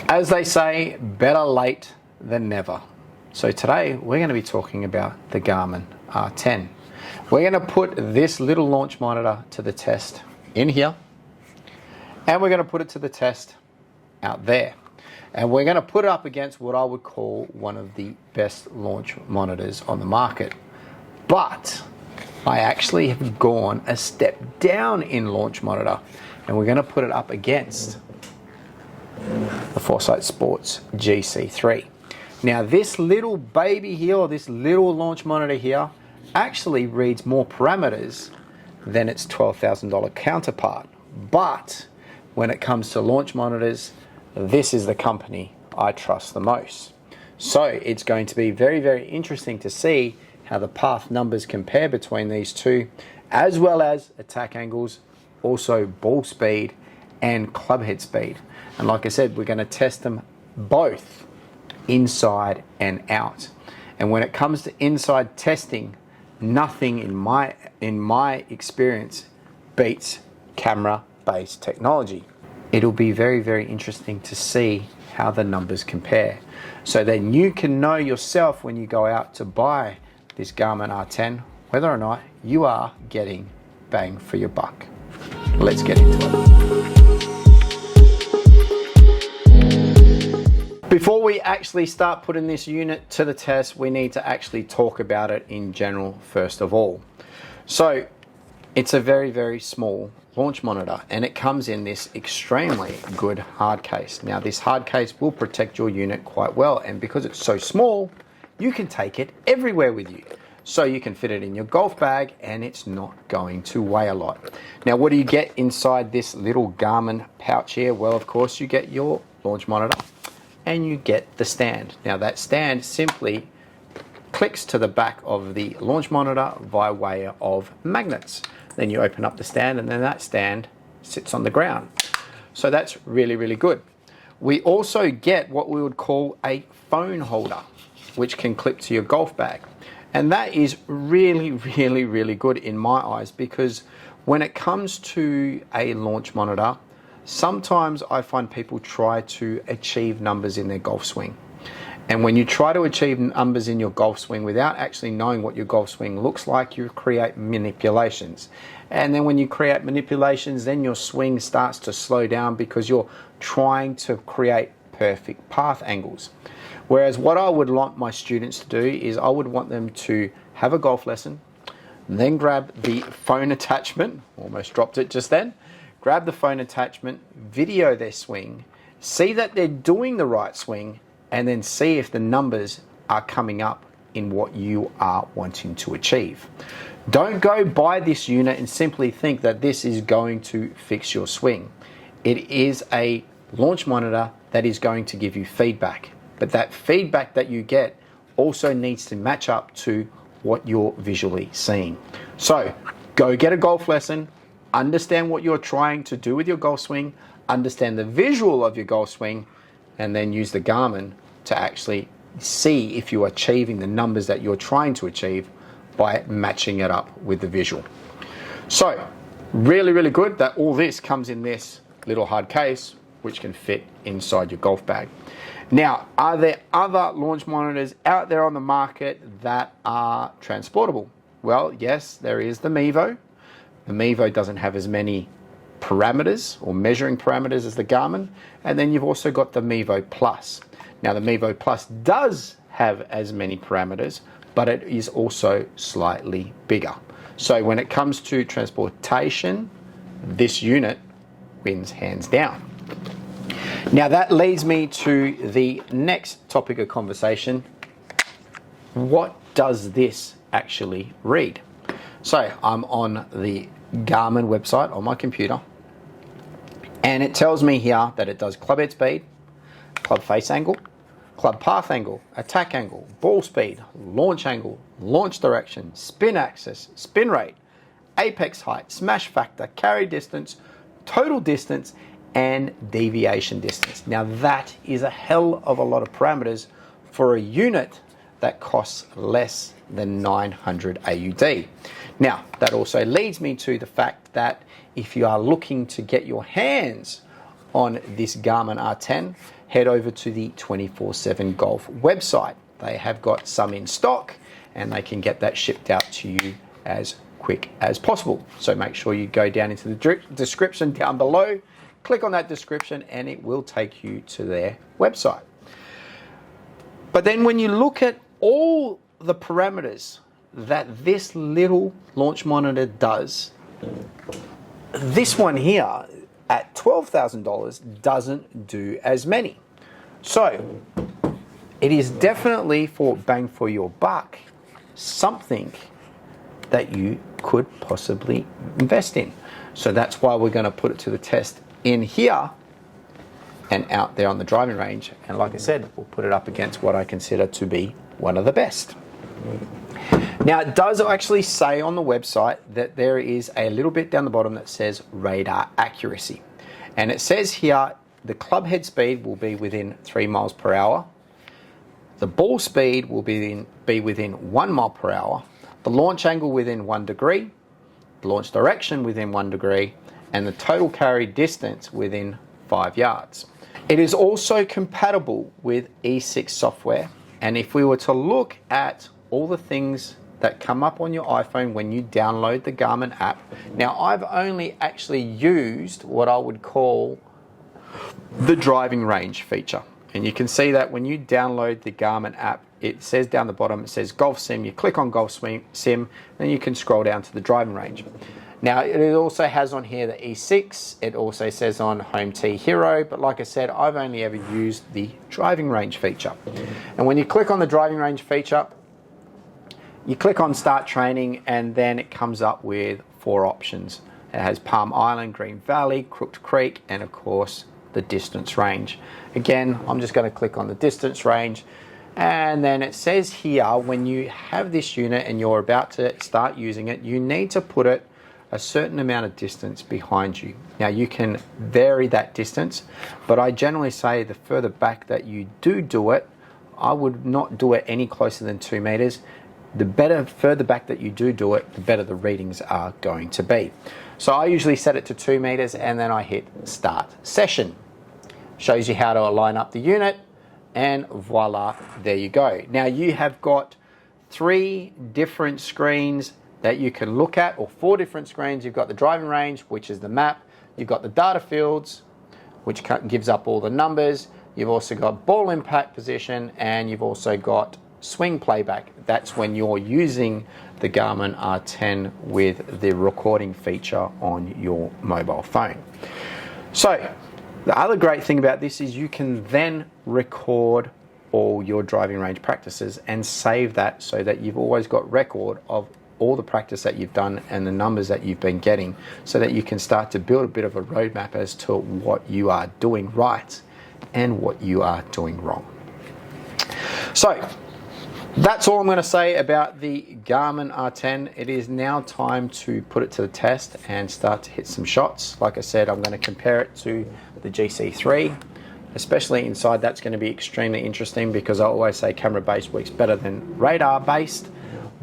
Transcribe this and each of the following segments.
As they say, better late than never. So today we're going to be talking about the Garmin R10. We're going to put this little launch monitor to the test in here, and we're going to put it to the test out there. And we're going to put it up against what I would call one of the best launch monitors on the market. But I actually have gone a step down in launch monitor, and we're going to put it up against the Foresight Sports GC3. Now this little baby here, or this little launch monitor here, actually reads more parameters than its $12,000 counterpart. But when it comes to launch monitors, this is the company I trust the most. So it's going to be very, very interesting to see how the path numbers compare between these two, as well as attack angles, also ball speed and club head speed. And like I said, we're going to test them both inside and out. And when it comes to inside testing, nothing in my experience beats camera-based technology. It'll be very, very interesting to see how the numbers compare. So then you can know yourself when you go out to buy this Garmin R10, whether or not you are getting bang for your buck. Let's get into it. Before we actually start putting this unit to the test, we need to actually talk about it in general first of all. So it's a very, very small launch monitor, and it comes in this extremely good hard case. Now this hard case will protect your unit quite well, and because it's so small, you can take it everywhere with you. So you can fit it in your golf bag and it's not going to weigh a lot. Now what do you get inside this little Garmin pouch here? Well, of course you get your launch monitor and you get the stand. Now that stand simply clicks to the back of the launch monitor by way of magnets. Then you open up the stand and then that stand sits on the ground. So that's really, really good. We also get what we would call a phone holder, which can clip to your golf bag. And that is really, really, really good in my eyes, because when it comes to a launch monitor, sometimes I find people try to achieve numbers in their golf swing. And when you try to achieve numbers in your golf swing without actually knowing what your golf swing looks like, you create manipulations. And then when you create manipulations, then your swing starts to slow down because you're trying to create perfect path angles. Whereas what I would want my students to do is I would want them to have a golf lesson, then grab the phone attachment, almost dropped it just then, grab the phone attachment, video their swing, see that they're doing the right swing, and then see if the numbers are coming up in what you are wanting to achieve. Don't go buy this unit and simply think that this is going to fix your swing. It is a launch monitor that is going to give you feedback, but that feedback that you get also needs to match up to what you're visually seeing. So go get a golf lesson, understand what you're trying to do with your golf swing, understand the visual of your golf swing, and then use the Garmin to actually see if you're achieving the numbers that you're trying to achieve by matching it up with the visual. So really, really good that all this comes in this little hard case, which can fit inside your golf bag. Now, are there other launch monitors out there on the market that are transportable? Well, yes, there is the Mevo. The Mevo doesn't have as many parameters or measuring parameters as the Garmin. And then you've also got the Mevo Plus. Now the Mevo Plus does have as many parameters, but it is also slightly bigger. So when it comes to transportation, this unit wins hands down. Now that leads me to the next topic of conversation. What does this actually read? So I'm on the Garmin website on my computer, and it tells me here that it does club head speed, club face angle, club path angle, attack angle, ball speed, launch angle, launch direction, spin axis, spin rate, apex height, smash factor, carry distance, total distance, and deviation distance. Now that is a hell of a lot of parameters for a unit that costs less than 900 AUD. Now that also leads me to the fact that if you are looking to get your hands on this Garmin R10, head over to the 24/7 Golf website. They have got some in stock and they can get that shipped out to you as quick as possible. So make sure you go down into the description down below, click on that description, and it will take you to their website. But then when you look at all the parameters that this little launch monitor does, this one here at $12,000 doesn't do as many. So it is definitely, for bang for your buck, something that you could possibly invest in. So that's why we're going to put it to the test in here and out there on the driving range. And like I said, we'll put it up against what I consider to be one of the best. Now, it does actually say on the website that there is a little bit down the bottom that says radar accuracy. And it says here the club head speed will be within 3 miles per hour. The ball speed will be within 1 mile per hour. The launch angle within 1 degree. The launch direction within 1 degree. And the total carry distance within 5 yards. It is also compatible with E6 software. And if we were to look at all the things that come up on your iPhone when you download the Garmin app. Now, I've only actually used what I would call the driving range feature. And you can see that when you download the Garmin app, it says down the bottom, it says Golf Sim. You click on Golf Sim, then you can scroll down to the driving range. Now, it also has on here the E6. It also says on Home T Hero. But like I said, I've only ever used the driving range feature. And when you click on the driving range feature, you click on Start Training, and then it comes up with 4 options. It has Palm Island, Green Valley, Crooked Creek, and of course, the distance range. Again, I'm just going to click on the distance range. And then it says here, when you have this unit and you're about to start using it, you need to put it a certain amount of distance behind you. Now, you can vary that distance, but I generally say the further back that you do it, I would not do it any closer than 2 meters. The further back that you do it, the better the readings are going to be. So I usually set it to 2 meters and then I hit Start Session. Shows you how to line up the unit, and voila, there you go. Now you have got 3 different screens that you can look at, or 4 different screens. You've got the driving range, which is the map. You've got the data fields, which gives up all the numbers. You've also got ball impact position, and you've also got swing playback. That's when you're using the Garmin R10 with the recording feature on your mobile phone. So the other great thing about this is you can then record all your driving range practices and save that, so that you've always got record of all the practice that you've done and the numbers that you've been getting, so that you can start to build a bit of a roadmap as to what you are doing right and what you are doing wrong. So that's all I'm going to say about the Garmin R10. It is now time to put it to the test and start to hit some shots. Like I said, I'm going to compare it to the GC3. Especially inside, that's going to be extremely interesting, because I always say camera-based works better than radar-based.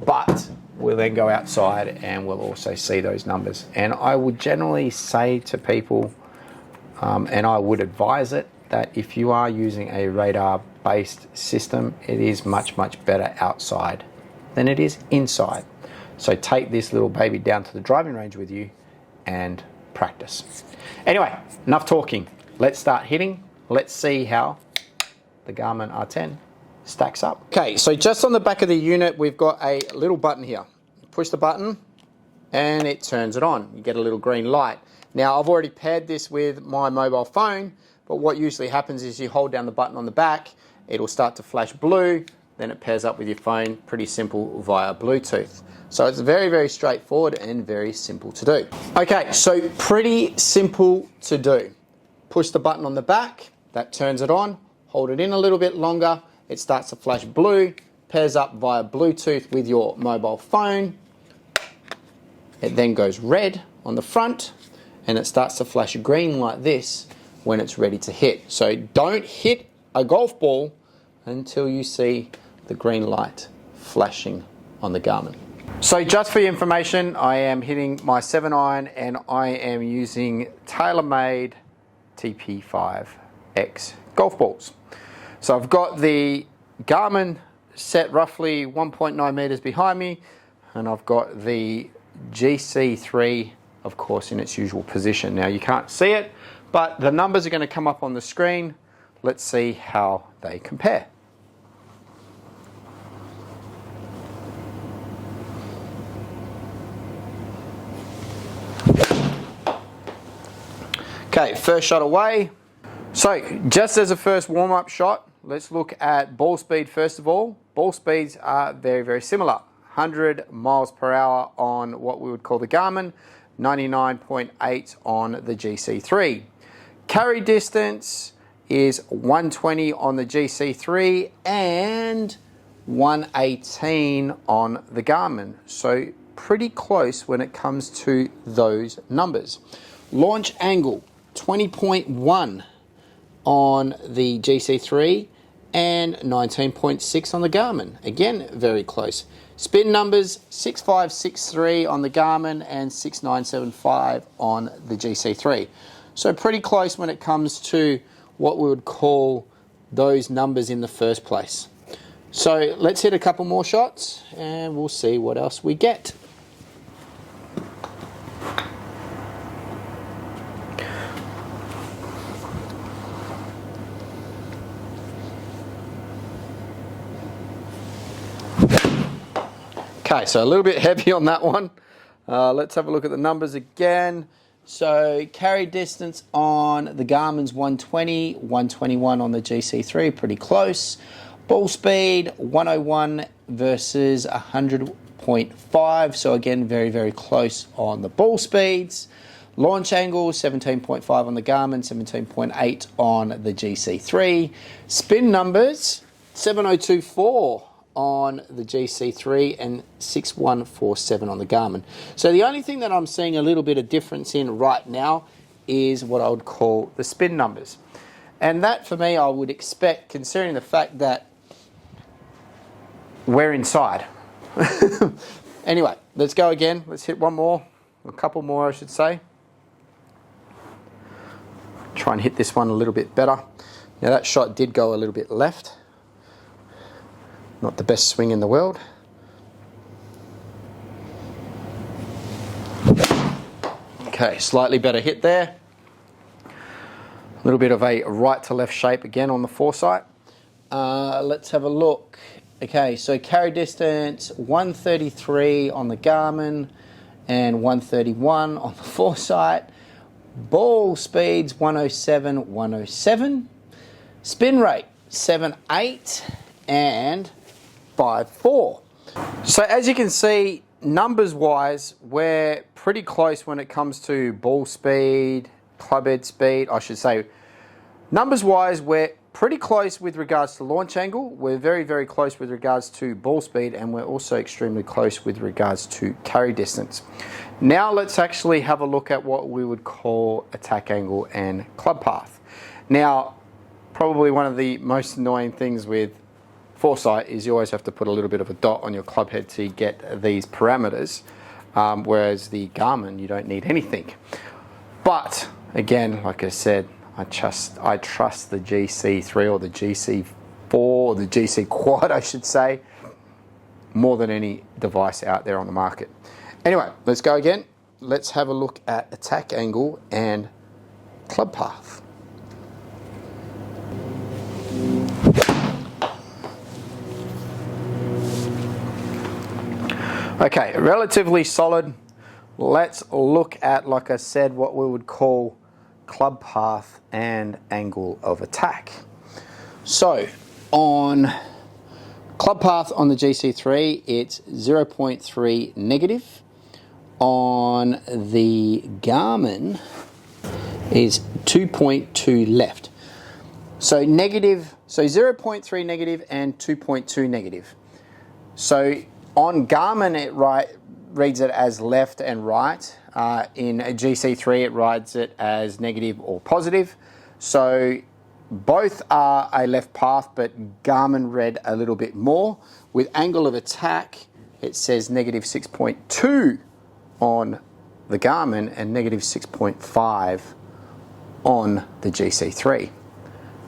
But we'll then go outside and we'll also see those numbers. And I would generally say to people, and I would advise it, that if you are using a radar-based system, it is much, much better outside than it is inside. So take this little baby down to the driving range with you and practice. Anyway, enough talking. Let's start hitting. Let's see how the Garmin R10 stacks up. Okay, so just on the back of the unit, we've got a little button here. Push the button and it turns it on. You get a little green light. Now, I've already paired this with my mobile phone, but what usually happens is you hold down the button on the back, it'll start to flash blue, then it pairs up with your phone, pretty simple via Bluetooth. So it's very, very straightforward and very simple to do. Okay, so pretty simple to do. Push the button on the back, that turns it on, hold it in a little bit longer, it starts to flash blue, pairs up via Bluetooth with your mobile phone. It then goes red on the front, and it starts to flash green like this when it's ready to hit. So don't hit a golf ball until you see the green light flashing on the Garmin. So just for your information, I am hitting my 7-iron and I am using TaylorMade TP5X golf balls. So I've got the Garmin set roughly 1.9 meters behind me, and I've got the GC3, of course, in its usual position. Now you can't see it, but the numbers are going to come up on the screen. Let's see how they compare. Okay, first shot away. So just as a first warm-up shot, let's look at ball speed first of all. Ball speeds are very, very similar. 100 miles per hour on what we would call the Garmin, 99.8 on the GC3. Carry distance is 120 on the GC3 and 118 on the Garmin. So pretty close when it comes to those numbers. Launch angle, 20.1 on the GC3 and 19.6 on the Garmin. Again, very close. Spin numbers, 6563 on the Garmin and 6975 on the GC3. So pretty close when it comes to what we would call those numbers in the first place. So let's hit a couple more shots and we'll see what else we get. Okay, so a little bit heavy on that one. Let's have a look at the numbers again. So carry distance on the Garmin's 120, 121 on the GC3, pretty close. Ball speed, 101 versus 100.5, so again, very, very close on the ball speeds. Launch angle, 17.5 on the Garmin, 17.8 on the GC3. Spin numbers, 7024 on the GC3 and 6147 on the Garmin. So the only thing that I'm seeing a little bit of difference in right now is what I would call the spin numbers. And that for me I would expect, considering the fact that we're inside. Anyway, let's go again. Let's hit one more, a couple more I should say. Try and hit this one a little bit better. Now that shot did go a little bit left. Not the best swing in the world. Okay, slightly better hit there. A little bit of a right to left shape again on the foresight. Let's have a look. Okay, so carry distance 133 on the Garmin and 131 on the foresight. Ball speeds 107, 107. Spin rate 7.8 and 5.4. So as you can see, numbers wise, we're pretty close when it comes to ball speed, club head speed, I should say. Numbers wise, we're pretty close with regards to launch angle. We're very, very close with regards to ball speed, and we're also extremely close with regards to carry distance. Now let's actually have a look at what we would call attack angle and club path. Now, probably one of the most annoying things with foresight is you always have to put a little bit of a dot on your club head to get these parameters, whereas the Garmin, you don't need anything. But again, like I said, I trust the GC3 or the GC4 or the GC Quad, I should say, more than any device out there on the market. Anyway, let's go again. Let's have a look at attack angle and club path. Okay, relatively solid. Let's look at, like I said, what we would call club path and angle of attack. So on club path on the GC3, it's 0.3 negative. On the Garmin is 2.2 left. So negative, so 0.3 negative and 2.2 negative. So on Garmin, it reads it as left and right. In a GC3, it reads it as negative or positive. So both are a left path, but Garmin read a little bit more. With angle of attack, it says negative 6.2 on the Garmin and negative 6.5 on the GC3.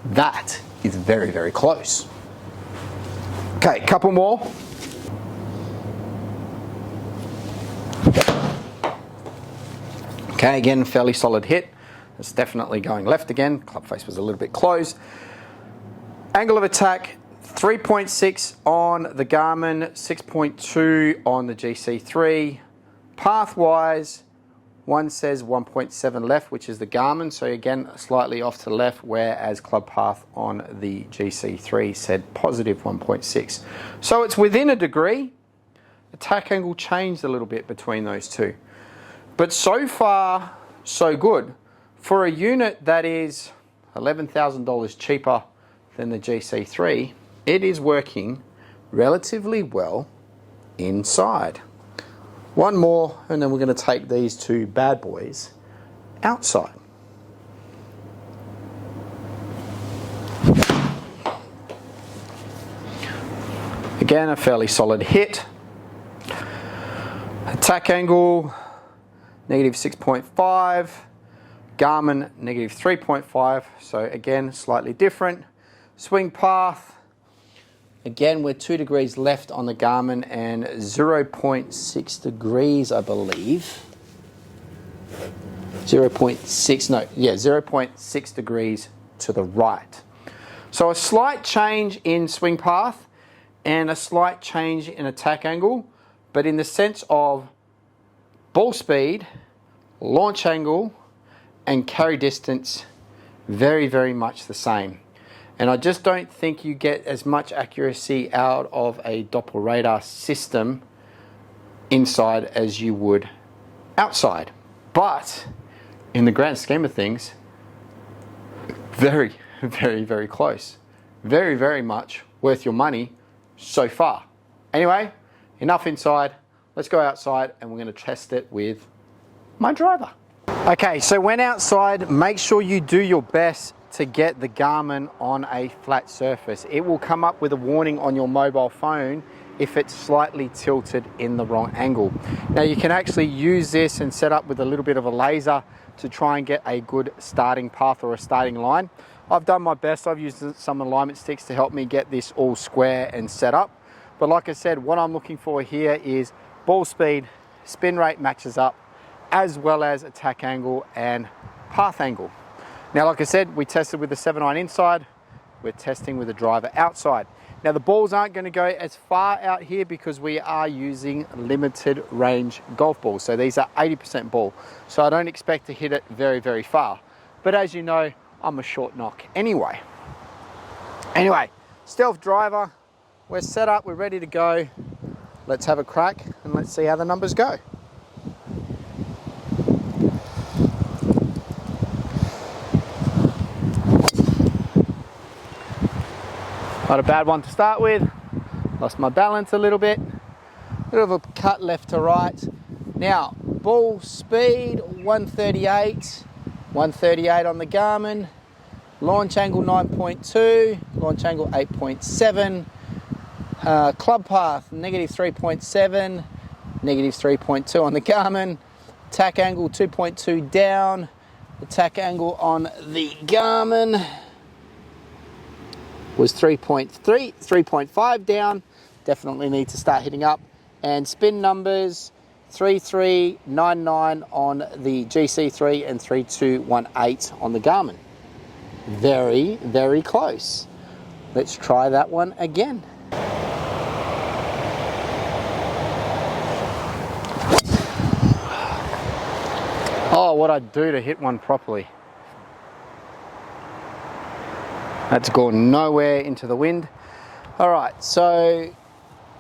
That is very, very close. Okay, a couple more. Okay, again, fairly solid hit. It's definitely going left again. Club face was a little bit closed. Angle of attack, 3.6 on the Garmin, 6.2 on the GC3. Path-wise, one says 1.7 left, which is the Garmin, so again, slightly off to the left, whereas club path on the GC3 said positive 1.6. So it's within a degree. Attack angle changed a little bit between those two. But so far, so good. For a unit that is $11,000 cheaper than the GC3, it is working relatively well inside. One more, and then we're going to take these two bad boys outside. Again, a fairly solid hit. Attack angle, negative 6.5. Garmin, negative 3.5. So again, slightly different. Swing path, again, we're 2 degrees left on the Garmin and 0.6 degrees, I believe. 0.6 degrees to the right. So a slight change in swing path and a slight change in attack angle, but in the sense of ball speed, launch angle, and carry distance, very, very much the same. And I just don't think you get as much accuracy out of a Doppler radar system inside as you would outside. But in the grand scheme of things, very, very, very close. Very, very much worth your money so far. Anyway, enough inside. Let's go outside and we're going to test it with my driver. Okay, so when outside, make sure you do your best to get the Garmin on a flat surface. It will come up with a warning on your mobile phone if it's slightly tilted in the wrong angle. Now you can actually use this and set up with a little bit of a laser to try and get a good starting path or a starting line. I've done my best. I've used some alignment sticks to help me get this all square and set up. But like I said, what I'm looking for here is ball speed, spin rate matches up, as well as attack angle and path angle. Now, like I said, we tested with the 7.9 inside, we're testing with the driver outside. Now, the balls aren't going to go as far out here because we are using limited range golf balls. So these are 80% ball. So I don't expect to hit it very, very far. But as you know, I'm a short knock anyway. Anyway, stealth driver, we're set up, we're ready to go. Let's have a crack and let's see how the numbers go. Not a bad one to start with. Lost my balance a little bit. A bit of a cut left to right. Now, ball speed 138. 138 on the Garmin. Launch angle 9.2. Launch angle 8.7. Club path negative 3.7. Negative 3.2 on the Garmin. Attack angle 2.2 down. Attack angle on the Garmin was 3.3, 3.5 down. Definitely need to start hitting up. And spin numbers 3399 on the GC3 and 3218 on the Garmin. Very, very close. Let's try that one again. Oh, what I'd do to hit one properly. That's gone nowhere into the wind. All right, so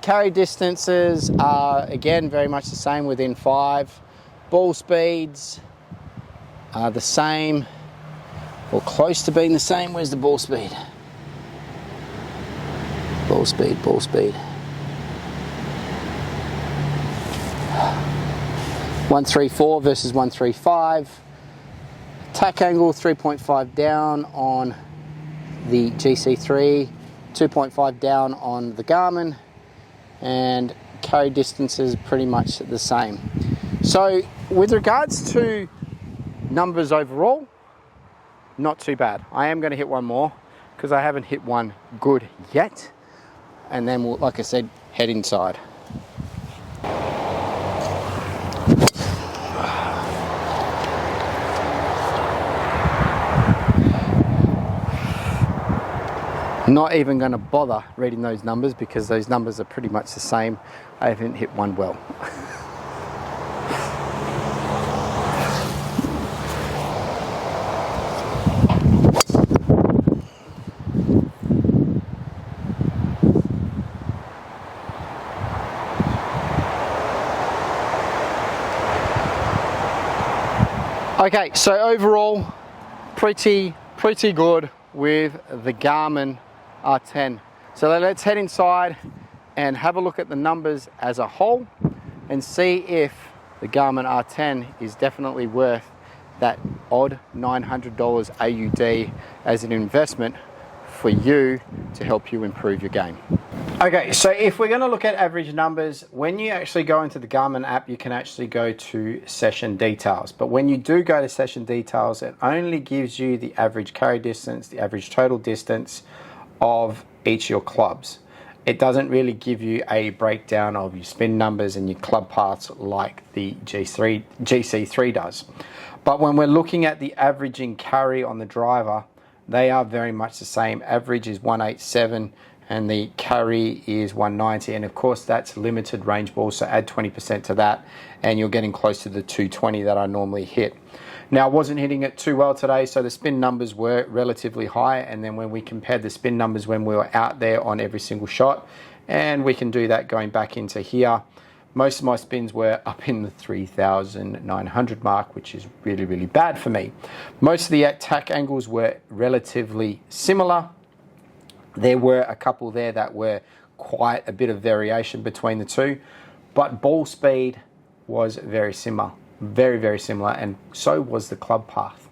carry distances are again very much the same within 5. Ball speeds are the same or close to being the same. Where's the ball speed? Ball speed, ball speed. 134 versus 135. Attack angle 3.5 down on the GC3, 2.5 down on the Garmin, and carry distances pretty much the same. So with regards to numbers overall, not too bad. I am going to hit one more. because I haven't hit one good yet. And then we'll, like I said, head inside. Not even going to bother reading those numbers because those numbers are pretty much the same. I haven't hit one well. Okay, so overall, pretty good with the Garmin R10. So let's head inside and have a look at the numbers as a whole and see if the Garmin R10 is definitely worth that odd $900 AUD as an investment for you to help you improve your game. Okay, so if we're going to look at average numbers, when you actually go into the Garmin app, you can actually go to session details. But when you do go to session details, it only gives you the average carry distance, the average total distance of each of your clubs. It doesn't really give you a breakdown of your spin numbers and your club paths like the GC3 does. But when we're looking at the averaging carry on the driver, they are very much the same. Average is 187 and the carry is 190, and of course that's limited range ball, so add 20% to that and you're getting close to the 220 that I normally hit. Now I wasn't hitting it too well today, so the spin numbers were relatively high, and then when we compared the spin numbers when we were out there on every single shot, and we can do that going back into here, most of my spins were up in the 3,900 mark, which is really bad for me. Most of the attack angles were relatively similar. There were a couple there that were quite a bit of variation between the two, but ball speed was very similar, very similar, and so was the club path.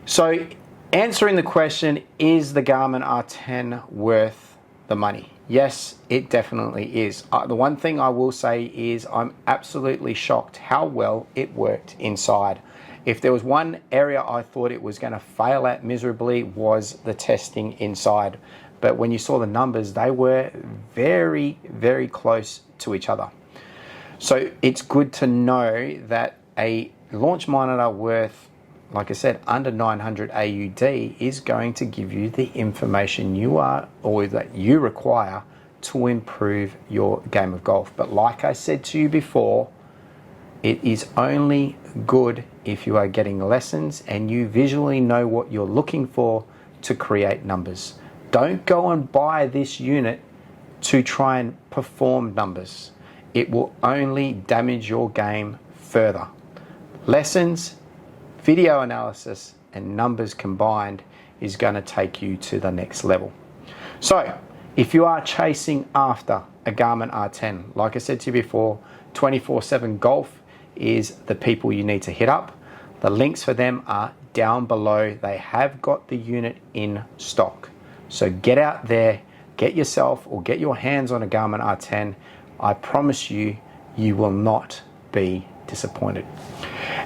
So answering the question, is the Garmin R10 worth the money? Yes, it definitely is. The one thing I will say is I'm absolutely shocked how well it worked inside. If there was one area I thought it was going to fail at miserably, was the testing inside. But when you saw the numbers, they were very close to each other. So it's good to know that a launch monitor worth, like I said, under 900 AUD is going to give you the information that you require to improve your game of golf. But like I said to you before, it is only good if you are getting lessons and you visually know what you're looking for to create numbers. Don't go and buy this unit to try and perform numbers. It will only damage your game further. Lessons, video analysis, and numbers combined is going to take you to the next level. So if you are chasing after a Garmin R10, like I said to you before, 24/7 Golf is the people you need to hit up. The links for them are down below. They have got the unit in stock. So get out there, get yourself or get your hands on a Garmin R10. I promise you, you will not be disappointed.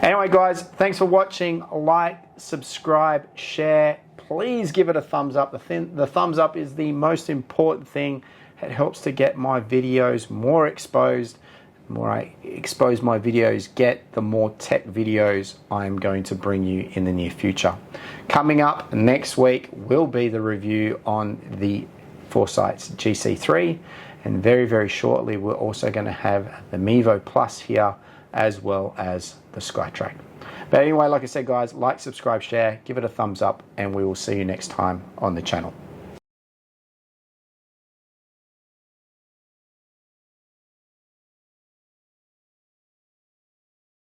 Anyway guys, thanks for watching. Like, subscribe, share. Please give it a thumbs up. The thumbs up is the most important thing. It helps to get my videos more exposed. The more I expose my videos the more tech videos I'm going to bring you in the near future. Coming up next week will be the review on the Foresight's GC3, and very shortly we're also going to have the Mevo Plus here, as well as the SkyTrack. But anyway, like I said guys, like, subscribe, share, give it a thumbs up, and we will see you next time on the channel.